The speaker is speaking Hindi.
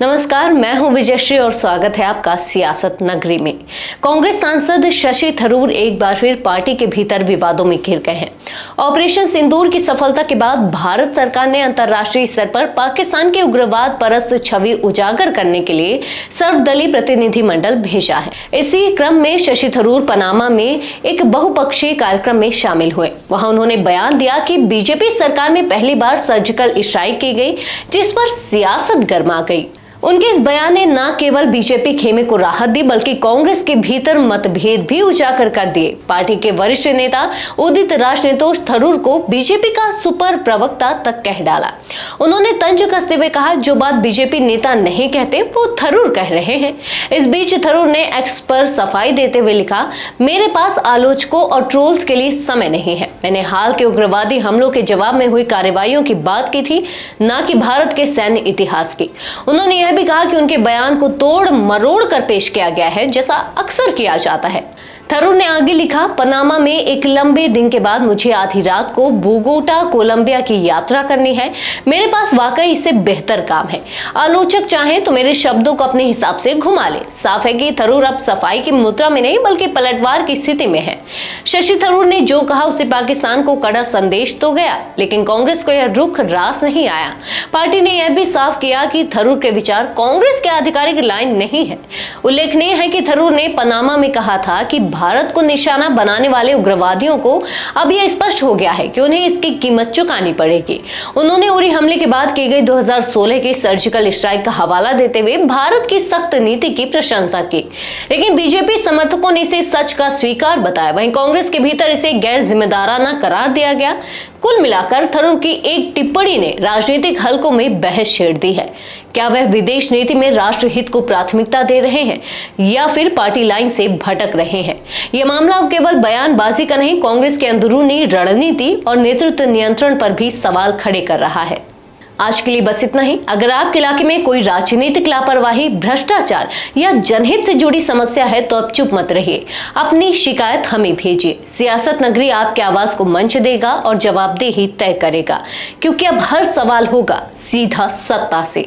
नमस्कार, मैं हूं विजयश्री और स्वागत है आपका सियासत नगरी में। कांग्रेस सांसद शशि थरूर एक बार फिर पार्टी के भीतर विवादों में घिर गए हैं। ऑपरेशन सिंदूर की सफलता के बाद भारत सरकार ने अंतर्राष्ट्रीय स्तर पर पाकिस्तान के उग्रवाद परस्त छवि उजागर करने के लिए सर्वदलीय प्रतिनिधिमंडल भेजा है। इसी क्रम में शशि थरूर पनामा में एक बहुपक्षीय कार्यक्रम में शामिल हुए। वहां उन्होंने बयान दिया कि बीजेपी सरकार में पहली बार सर्जिकल स्ट्राइक की गई, जिस पर सियासत गर्मा गई। उनके इस बयान ने न केवल बीजेपी खेमे को राहत दी, बल्कि कांग्रेस के भीतर मतभेद भी उजागर कर दिए। पार्टी के वरिष्ठ नेता उदित राजनेतोष थरूर को बीजेपी का सुपर प्रवक्ता तक कह डाला। उन्होंने तंज कसते हुए कहा, जो बात बीजेपी नेता नहीं कहते वो थरूर कह रहे हैं। इस बीच थरूर ने एक्स पर सफाई देते हुए लिखा, मेरे पास आलोचकों और ट्रोल्स के लिए समय नहीं है। मैंने हाल के उग्रवादी हमलों के जवाब में हुई कार्रवाइयों की बात की थी, न कि भारत के सैन्य इतिहास की। उन्होंने यह भी कहा कि उनके बयान को तोड़ मरोड़ कर पेश किया गया है, जैसा अक्सर किया जाता है। थरूर ने आगे लिखा, पनामा में एक लंबे दिन के बाद मुझे आधी रात को बोगोटा कोलंबिया की यात्रा करनी है। मेरे पास वाकई इससे बेहतर काम है। आलोचक चाहें तो मेरे शब्दों को अपने हिसाब से घुमा ले। साफ है कि थरूर अब सफाई की मुद्रा में नहीं बल्कि पलटवार की स्थिति में है। शशि थरूर ने जो कहा उससे पाकिस्तान को कड़ा संदेश तो गया, लेकिन कांग्रेस को यह रुख रास नहीं आया। पार्टी ने यह भी साफ किया कि थरूर के विचार कांग्रेस के आधिकारिक लाइन नहीं है। उल्लेखनीय है कि थरूर ने पनामा में कहा था कि भारत को निशाना बनाने वाले उग्रवादियों को अब यह स्पष्ट हो गया है कि उन्हें इसकी कीमत चुकानी पड़ेगी। उन्होंने उरी हमले के बाद की गई 2016 के सर्जिकल स्ट्राइक का हवाला देते हुए भारत की सख्त नीति की प्रशंसा की, लेकिन बीजेपी समर्थकों ने इसे सच का स्वीकार बताया। वहीं कांग्रेस के भीतर इसे गैर जिम्मेदाराना करार दिया गया। कुल मिलाकर थरूर की एक टिप्पणी ने राजनीतिक हलकों में बहस छेड़ दी है। क्या वह विदेश नीति में राष्ट्रहित को प्राथमिकता दे रहे हैं या फिर पार्टी लाइन से भटक रहे हैं? यह मामला अब केवल बयानबाजी का नहीं, कांग्रेस के अंदरूनी रणनीति और नेतृत्व नियंत्रण पर भी सवाल खड़े कर रहा है। आज के लिए बस इतना ही। अगर आपके इलाके में कोई राजनीतिक लापरवाही, भ्रष्टाचार या जनहित से जुड़ी समस्या है तो अब चुप मत रहिए, अपनी शिकायत हमें भेजिए। सियासत नगरी आपके आवाज को मंच देगा और जवाबदेही तय करेगा, क्योंकि अब हर सवाल होगा सीधा सत्ता से।